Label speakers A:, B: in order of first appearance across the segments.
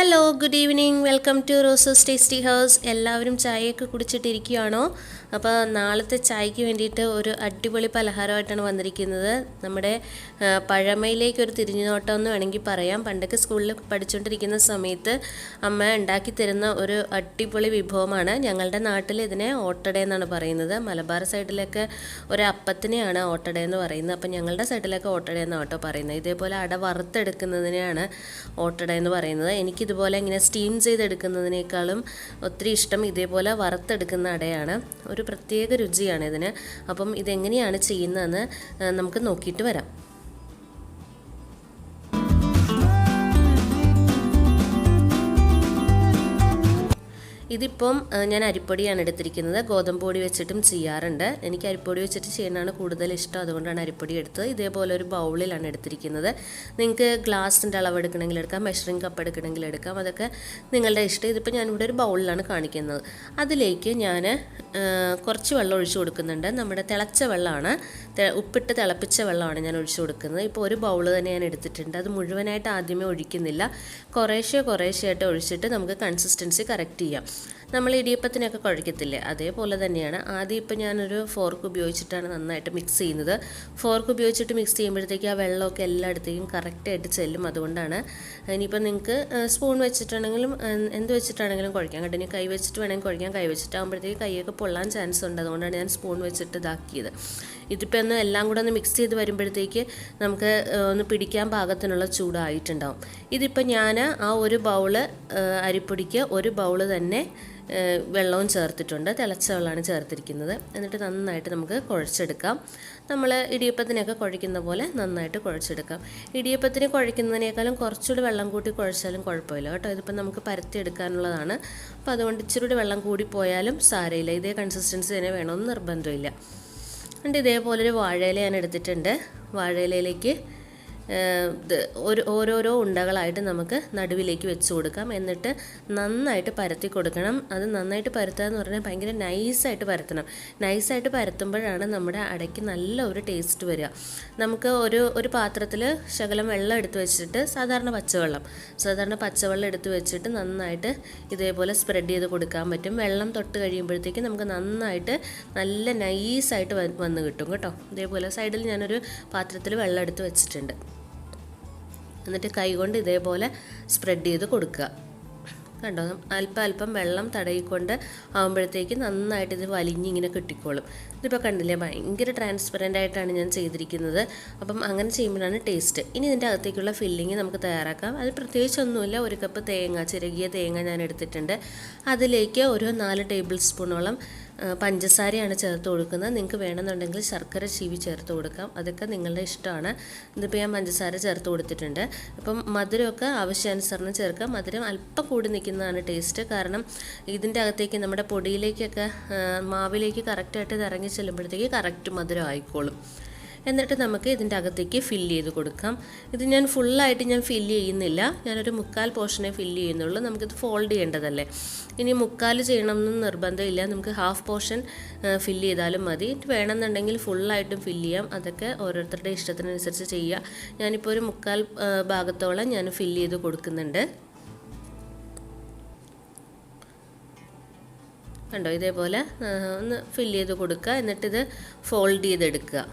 A: Hello good evening welcome to Rose's tasty house. എല്ലാവരും ചായയൊക്കെ കുടിച്ചിട്ടിരിക്കുകയാണോ? അപ്പോൾ നാളത്തെ ചായയ്ക്ക് വേണ്ടിയിട്ട് ഒരു അടിപൊളി പലഹാരമായിട്ടാണ് വന്നിരിക്കുന്നത്. നമ്മുടെ പഴമയിലേക്ക് ഒരു തിരിഞ്ഞുനോട്ടം എന്ന് വേണമെങ്കിൽ പറയാം. പണ്ടൊക്കെ സ്കൂളിൽ പഠിച്ചുകൊണ്ടിരിക്കുന്ന സമയത്ത് അമ്മ ഉണ്ടാക്കി തരുന്ന ഒരു അടിപൊളി വിഭവമാണ്. ഞങ്ങളുടെ നാട്ടിൽ ഇതിനെ ഓട്ടട എന്നാണ് പറയുന്നത്. മലബാർ സൈഡിലൊക്കെ ഒരു അപ്പത്തിനെയാണ് ഓട്ടട എന്ന് പറയുന്നത്. അപ്പം ഞങ്ങളുടെ സൈഡിലൊക്കെ ഓട്ടട എന്നാണ് കേട്ടോ പറയുന്നത്. ഇതേപോലെ അട വറുത്തെടുക്കുന്നതിനെയാണ് ഓട്ടട എന്ന് പറയുന്നത്. എനിക്കിതുപോലെ ഇങ്ങനെ സ്റ്റീം ചെയ്തെടുക്കുന്നതിനേക്കാളും ഒത്തിരി ഇഷ്ടം ഇതേപോലെ വറുത്തെടുക്കുന്ന അടയാണ്. ഒരു പ്രത്യേക രുചിയാണ് ഇതിന്. അപ്പം ഇതെങ്ങനെയാണ് ചെയ്യുന്നതെന്ന് നമുക്ക് നോക്കിയിട്ട് വരാം. ഇതിപ്പം ഞാൻ അരിപ്പൊടിയാണ് എടുത്തിരിക്കുന്നത്. ഗോതമ്പ് പൊടി വെച്ചിട്ടും ചെയ്യാറുണ്ട്. എനിക്ക് അരിപ്പൊടി വെച്ചിട്ട് ചെയ്യാനാണ് കൂടുതൽ ഇഷ്ടം, അതുകൊണ്ടാണ് അരിപ്പൊടി എടുത്തത്. ഇതേപോലെ ഒരു ബൗളിലാണ് എടുത്തിരിക്കുന്നത്. നിങ്ങൾക്ക് ഗ്ലാസിൻ്റെ അളവ് എടുക്കണമെങ്കിൽ എടുക്കാം, മെഷറിംഗ് കപ്പ് എടുക്കണമെങ്കിൽ എടുക്കാം, അതൊക്കെ നിങ്ങളുടെ ഇഷ്ടം. ഇതിപ്പോൾ ഞാനിവിടെ ഒരു ബൗളിലാണ് കാണിക്കുന്നത്. അതിലേക്ക് ഞാൻ കുറച്ച് വെള്ളം ഒഴിച്ചു കൊടുക്കുന്നുണ്ട്. നമ്മുടെ തിളച്ച വെള്ളമാണ്, ഉപ്പിട്ട് തിളപ്പിച്ച വെള്ളമാണ് ഞാൻ ഒഴിച്ചു കൊടുക്കുന്നത്. ഇപ്പോൾ ഒരു ബൗൾ തന്നെ ഞാൻ എടുത്തിട്ടുണ്ട്. അത് മുഴുവനായിട്ട് ആദ്യമേ ഒഴിക്കുന്നില്ല, കുറേശ്ശെയായിട്ട് ഒഴിച്ചിട്ട് നമുക്ക് കൺസിസ്റ്റൻസി കറക്റ്റ് ചെയ്യാം. നമ്മൾ ഇടിയപ്പത്തിനൊക്കെ കുഴക്കത്തില്ലേ, അതേപോലെ തന്നെയാണ്. ആദ്യം ഇപ്പം ഞാനൊരു ഫോർക്ക് ഉപയോഗിച്ചിട്ടാണ് നന്നായിട്ട് മിക്സ് ചെയ്യുന്നത്. ഫോർക്ക് ഉപയോഗിച്ചിട്ട് മിക്സ് ചെയ്യുമ്പോഴത്തേക്ക് ആ വെള്ളമൊക്കെ എല്ലായിടത്തേക്കും കറക്റ്റായിട്ട് ചെല്ലും. അതുകൊണ്ടാണ്. ഇനിയിപ്പോൾ നിങ്ങൾക്ക് സ്പൂൺ വെച്ചിട്ടാണെങ്കിലും എന്ത് വെച്ചിട്ടാണെങ്കിലും കുഴക്കാം കേട്ടോ. ഇനി കൈ വെച്ചിട്ട് വേണമെങ്കിൽ കുഴക്കാം. കൈ വെച്ചിട്ടാകുമ്പോഴത്തേക്ക് കൈയൊക്കെ പൊള്ളാൻ ചാൻസ് ഉണ്ട്. അതുകൊണ്ടാണ് ഞാൻ സ്പൂൺ വെച്ചിട്ട് ഇതാക്കിയത്. ഇതിപ്പോൾ ഒന്ന് എല്ലാം കൂടെ ഒന്ന് മിക്സ് ചെയ്ത് വരുമ്പോഴത്തേക്ക് നമുക്ക് ഒന്ന് പിടിക്കാൻ പാകത്തിനുള്ള ചൂടായിട്ടുണ്ടാവും. ഇതിപ്പോൾ ഞാൻ ആ ഒരു ബൗള് അരിപ്പൊടിക്ക് ഒരു ബൗള് തന്നെ വെള്ളവും ചേർത്തിട്ടുണ്ട്. തിളച്ച വെള്ളമാണ് ചേർത്തിരിക്കുന്നത്. എന്നിട്ട് നന്നായിട്ട് നമുക്ക് കുഴച്ചെടുക്കാം. നമ്മൾ ഇടിയപ്പത്തിനൊക്കെ കുഴയ്ക്കുന്ന പോലെ നന്നായിട്ട് കുഴച്ചെടുക്കാം. ഇടിയപ്പത്തിന് കുഴയ്ക്കുന്നതിനേക്കാളും കുറച്ചുകൂടി വെള്ളം കൂട്ടി കുഴച്ചാലും കുഴപ്പമില്ല കേട്ടോ. ഇതിപ്പോൾ നമുക്ക് പരത്തിയെടുക്കാനുള്ളതാണ്. അപ്പോൾ അതുകൊണ്ട് ഇച്ചിരി വെള്ളം കൂടി പോയാലും സാരമില്ല. ഇതേ കൺസിസ്റ്റൻസി തന്നെ വേണമെന്ന് നിർബന്ധമില്ല. എന്നിട്ട് ഇതേപോലൊരു വാഴയില ഞാൻ എടുത്തിട്ടുണ്ട്. വാഴയിലയിലേക്ക് ഓരോരോ ഉണ്ടകളായിട്ട് നമുക്ക് നടുവിലേക്ക് വെച്ച് കൊടുക്കാം. എന്നിട്ട് നന്നായിട്ട് പരത്തി കൊടുക്കണം. അത് നന്നായിട്ട് പരത്തുക എന്ന് പറഞ്ഞാൽ ഭയങ്കര നൈസായിട്ട് പരത്തണം. നൈസായിട്ട് പരത്തുമ്പോഴാണ് നമ്മുടെ അടയ്ക്ക് നല്ല ഒരു ടേസ്റ്റ് വരിക. നമുക്ക് ഒരു പാത്രത്തിൽ ശകലം വെള്ളം എടുത്ത് വെച്ചിട്ട് സാധാരണ പച്ചവെള്ളം എടുത്ത് വെച്ചിട്ട് നന്നായിട്ട് ഇതേപോലെ സ്പ്രെഡ് ചെയ്ത് കൊടുക്കാൻ പറ്റും. വെള്ളം തൊട്ട് കഴിയുമ്പോഴത്തേക്ക് നമുക്ക് നന്നായിട്ട് നല്ല നൈസായിട്ട് വന്ന് കിട്ടും കേട്ടോ. ഇതേപോലെ സൈഡിൽ ഞാനൊരു പാത്രത്തിൽ വെള്ളം എടുത്ത് വെച്ചിട്ടുണ്ട്. എന്നിട്ട് കൈകൊണ്ട് ഇതേപോലെ സ്പ്രെഡ് ചെയ്ത് കൊടുക്കുക. കണ്ടോ, അല്പം വെള്ളം തടയിക്കൊണ്ട് ആകുമ്പോഴത്തേക്ക് നന്നായിട്ട് ഇത് വലിഞ്ഞിങ്ങനെ കിട്ടിക്കോളും. ഇതിപ്പോൾ കണ്ടില്ലേ, ഭയങ്കര ട്രാൻസ്പെറൻ്റ് ആയിട്ടാണ് ഞാൻ ചെയ്തിരിക്കുന്നത്. അപ്പം അങ്ങനെ ചെയ്യുമ്പോഴാണ് ടേസ്റ്റ്. ഇനി ഇതിൻ്റെ അകത്തേക്കുള്ള ഫില്ലിങ് നമുക്ക് തയ്യാറാക്കാം. അത് പ്രത്യേകിച്ചൊന്നുമില്ല. ഒരു കപ്പ് ചിരകിയ തേങ്ങ ഞാൻ എടുത്തിട്ടുണ്ട്. അതിലേക്ക് ഒരു 4 ടേബിൾ സ്പൂണോളം പഞ്ചസാരയാണ് ചേർത്ത് കൊടുക്കുന്നത്. നിങ്ങൾക്ക് വേണമെന്നുണ്ടെങ്കിൽ ശർക്കര ചീവി ചേർത്ത് കൊടുക്കാം. അതൊക്കെ നിങ്ങളുടെ ഇഷ്ടമാണ്. ഇതിപ്പോൾ ഞാൻ പഞ്ചസാര ചേർത്ത് കൊടുത്തിട്ടുണ്ട്. അപ്പം മധുരമൊക്കെ ആവശ്യാനുസരണം ചേർക്കാം. മധുരം അല്പം കൂടി നിൽക്കുന്നതാണ് ടേസ്റ്റ്. കാരണം ഇതിൻ്റെ അകത്തേക്ക് നമ്മുടെ പൊടിയിലേക്കൊക്കെ മാവിലേക്ക് കറക്റ്റായിട്ട് ഇത് ഇറങ്ങി ചെല്ലുമ്പോഴത്തേക്ക് കറക്റ്റ് മധുരം ആയിക്കോളും. എന്നിട്ട് നമുക്ക് ഇതിൻ്റെ അകത്തേക്ക് ഫില്ല് ചെയ്ത് കൊടുക്കാം. ഇത് ഞാൻ ഫുള്ളായിട്ട് ഫില്ല് ചെയ്യുന്നില്ല. ഞാനൊരു 1/4 പോർഷനെ ഫില്ല് ചെയ്യുന്നുള്ളൂ. നമുക്കിത് ഫോൾഡ് ചെയ്യേണ്ടതല്ലേ. ഇനി 1/4 ചെയ്യണമെന്ന് നിർബന്ധമില്ല. നമുക്ക് 1/2 പോർഷൻ ഫില്ല് ചെയ്താലും മതി. വേണമെന്നുണ്ടെങ്കിൽ ഫുള്ളായിട്ടും ഫില്ല് ചെയ്യാം. അതൊക്കെ ഓരോരുത്തരുടെ ഇഷ്ടത്തിനനുസരിച്ച് ചെയ്യുക. ഞാനിപ്പോൾ ഒരു 1/4 ഭാഗത്തോളം ഞാൻ ഫില്ല് ചെയ്ത് കൊടുക്കുന്നുണ്ട്. കണ്ടോ, ഇതേപോലെ ഒന്ന് ഫില്ല് ചെയ്ത് കൊടുക്കുക. എന്നിട്ടിത് ഫോൾഡ് ചെയ്തെടുക്കുക.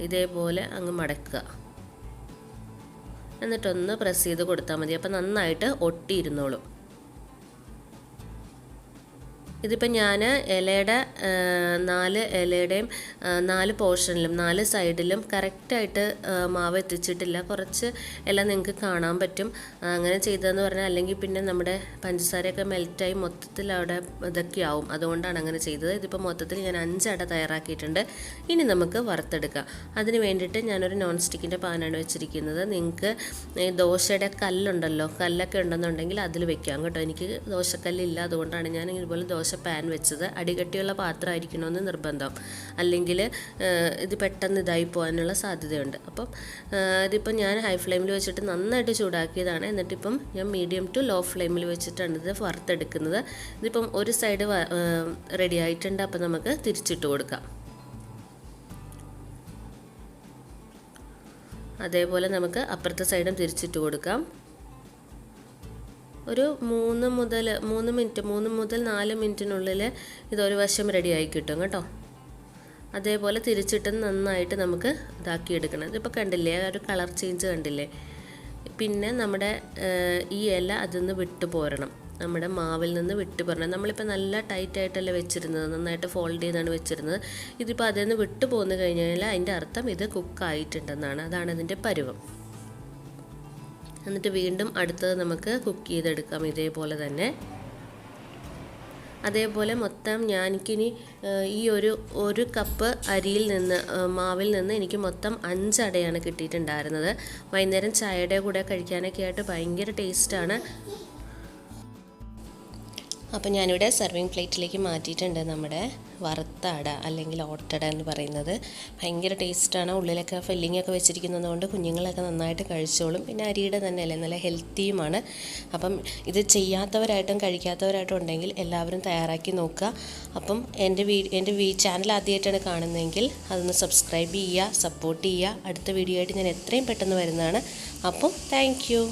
A: ഇതേപോലെ അങ്ങ് മടക്കുക. എന്നിട്ടൊന്ന് പ്രസ് ചെയ്ത് കൊടുത്താൽ മതി. അപ്പം നന്നായിട്ട് ഒട്ടിയിരുന്നോളും. ഇതിപ്പോൾ ഞാൻ ഇലയുടെ 4 ഇലയുടെയും 4 പോർഷനിലും 4 സൈഡിലും കറക്റ്റായിട്ട് മാവ് എത്തിച്ചിട്ടില്ല. കുറച്ച് ഇല നിങ്ങൾക്ക് കാണാൻ പറ്റും. അങ്ങനെ ചെയ്തതെന്ന് പറഞ്ഞാൽ അല്ലെങ്കിൽ പിന്നെ നമ്മുടെ പഞ്ചസാരയൊക്കെ മെൽറ്റായി മൊത്തത്തിൽ അവിടെ ഇതൊക്കെ ആവും. അതുകൊണ്ടാണ് അങ്ങനെ ചെയ്തത്. ഇതിപ്പോൾ മൊത്തത്തിൽ ഞാൻ 5 അട തയ്യാറാക്കിയിട്ടുണ്ട്. ഇനി നമുക്ക് വറുത്തെടുക്കാം. അതിന് വേണ്ടിയിട്ട് ഞാനൊരു നോൺ സ്റ്റിക്കിൻ്റെ പാനാണ് വെച്ചിരിക്കുന്നത്. നിങ്ങൾക്ക് ദോശയുടെ കല്ലുണ്ടല്ലോ, കല്ലൊക്കെ ഉണ്ടെന്നുണ്ടെങ്കിൽ അതിൽ വെക്കാം കേട്ടോ. എനിക്ക് ദോശക്കല്ലില്ല, അതുകൊണ്ടാണ് ഞാൻ ഇതുപോലെ ദോശ പാൻ വെച്ചത്. അടികട്ടിയുള്ള പാത്രമായിരിക്കണമെന്ന് നിർബന്ധം, അല്ലെങ്കിൽ ഇത് പെട്ടെന്ന് ഇതായി പോകാനുള്ള സാധ്യതയുണ്ട്. അപ്പം ഇതിപ്പം ഞാൻ ഹൈ ഫ്ലെയിമിൽ വെച്ചിട്ട് നന്നായിട്ട് ചൂടാക്കിയതാണ്. എന്നിട്ടിപ്പം ഞാൻ മീഡിയം ടു ലോ ഫ്ലെയിമിൽ വെച്ചിട്ടാണ് ഇത് വറുത്തെടുക്കുന്നത്. ഇതിപ്പം ഒരു സൈഡ് റെഡി ആയിട്ടുണ്ട്. അപ്പം നമുക്ക് തിരിച്ചിട്ട് കൊടുക്കാം. അതേപോലെ നമുക്ക് അപ്പുറത്തെ സൈഡും തിരിച്ചിട്ട് കൊടുക്കാം. ഒരു 3 മുതൽ 4 മിനിറ്റിനുള്ളിൽ ഇതൊരു വശം റെഡിയായി കിട്ടും കേട്ടോ. അതേപോലെ തിരിച്ചിട്ട് നന്നായിട്ട് നമുക്ക് ഇതാക്കിയെടുക്കണം. ഇതിപ്പോൾ കണ്ടില്ലേ, ഒരു കളർ ചേഞ്ച് കണ്ടില്ലേ. പിന്നെ നമ്മുടെ ഈ ഇല അതിന്ന് വിട്ടു പോരണം, നമ്മുടെ മാവിൽ നിന്ന് വിട്ടു പോരണം. നമ്മളിപ്പോൾ നല്ല ടൈറ്റായിട്ടല്ല വെച്ചിരുന്നത്, നന്നായിട്ട് ഫോൾഡ് ചെയ്താണ് വെച്ചിരുന്നത്. ഇതിപ്പോൾ അതിൽ നിന്ന് വിട്ടു പോന്നു കഴിഞ്ഞാൽ അതിൻ്റെ അർത്ഥം ഇത് കുക്കായിട്ടുണ്ടെന്നാണ്. അതാണ് ഇതിൻ്റെ പരുവം. എന്നിട്ട് വീണ്ടും അടുത്തത് നമുക്ക് കുക്ക് ചെയ്തെടുക്കാം ഇതേപോലെ തന്നെ. അതേപോലെ മൊത്തം എനിക്കിനി ഈ ഒരു കപ്പ് അരിയിൽ നിന്ന് മാവിൽ നിന്ന് എനിക്ക് മൊത്തം 5 അടയാണ് കിട്ടിയിട്ടുണ്ടായിരുന്നത്. വൈകുന്നേരം ചായയുടെ കൂടെ കഴിക്കാനൊക്കെ ആയിട്ട് ഭയങ്കര ടേസ്റ്റാണ്. അപ്പോൾ ഞാനിവിടെ സെർവിങ് പ്ലേറ്റിലേക്ക് മാറ്റിയിട്ടുണ്ട് നമ്മുടെ വറുത്ത അട അല്ലെങ്കിൽ ഓട്ടട എന്ന് പറയുന്നത്. ഭയങ്കര ടേസ്റ്റാണ്. ഉള്ളിലൊക്കെ ഫില്ലിംഗ് ഒക്കെ വെച്ചിരിക്കുന്നത് കൊണ്ട് കുഞ്ഞുങ്ങളൊക്കെ നന്നായിട്ട് കഴിച്ചോളും. പിന്നെ അരിയുടെ തന്നെയല്ലേ, നല്ല ഹെൽത്തിയുമാണ്. അപ്പം ഇത് ചെയ്യാത്തവരായിട്ടും കഴിക്കാത്തവരായിട്ടും ഉണ്ടെങ്കിൽ എല്ലാവരും തയ്യാറാക്കി നോക്കുക. അപ്പം എൻ്റെ ചാനൽ ആദ്യമായിട്ടാണ് കാണുന്നതെങ്കിൽ അതൊന്ന് സബ്സ്ക്രൈബ് ചെയ്യുക, സപ്പോർട്ട് ചെയ്യുക. അടുത്ത വീഡിയോ ആയിട്ട് ഞാൻ എത്രയും പെട്ടെന്ന് വരുന്നതാണ്. അപ്പം താങ്ക് യു.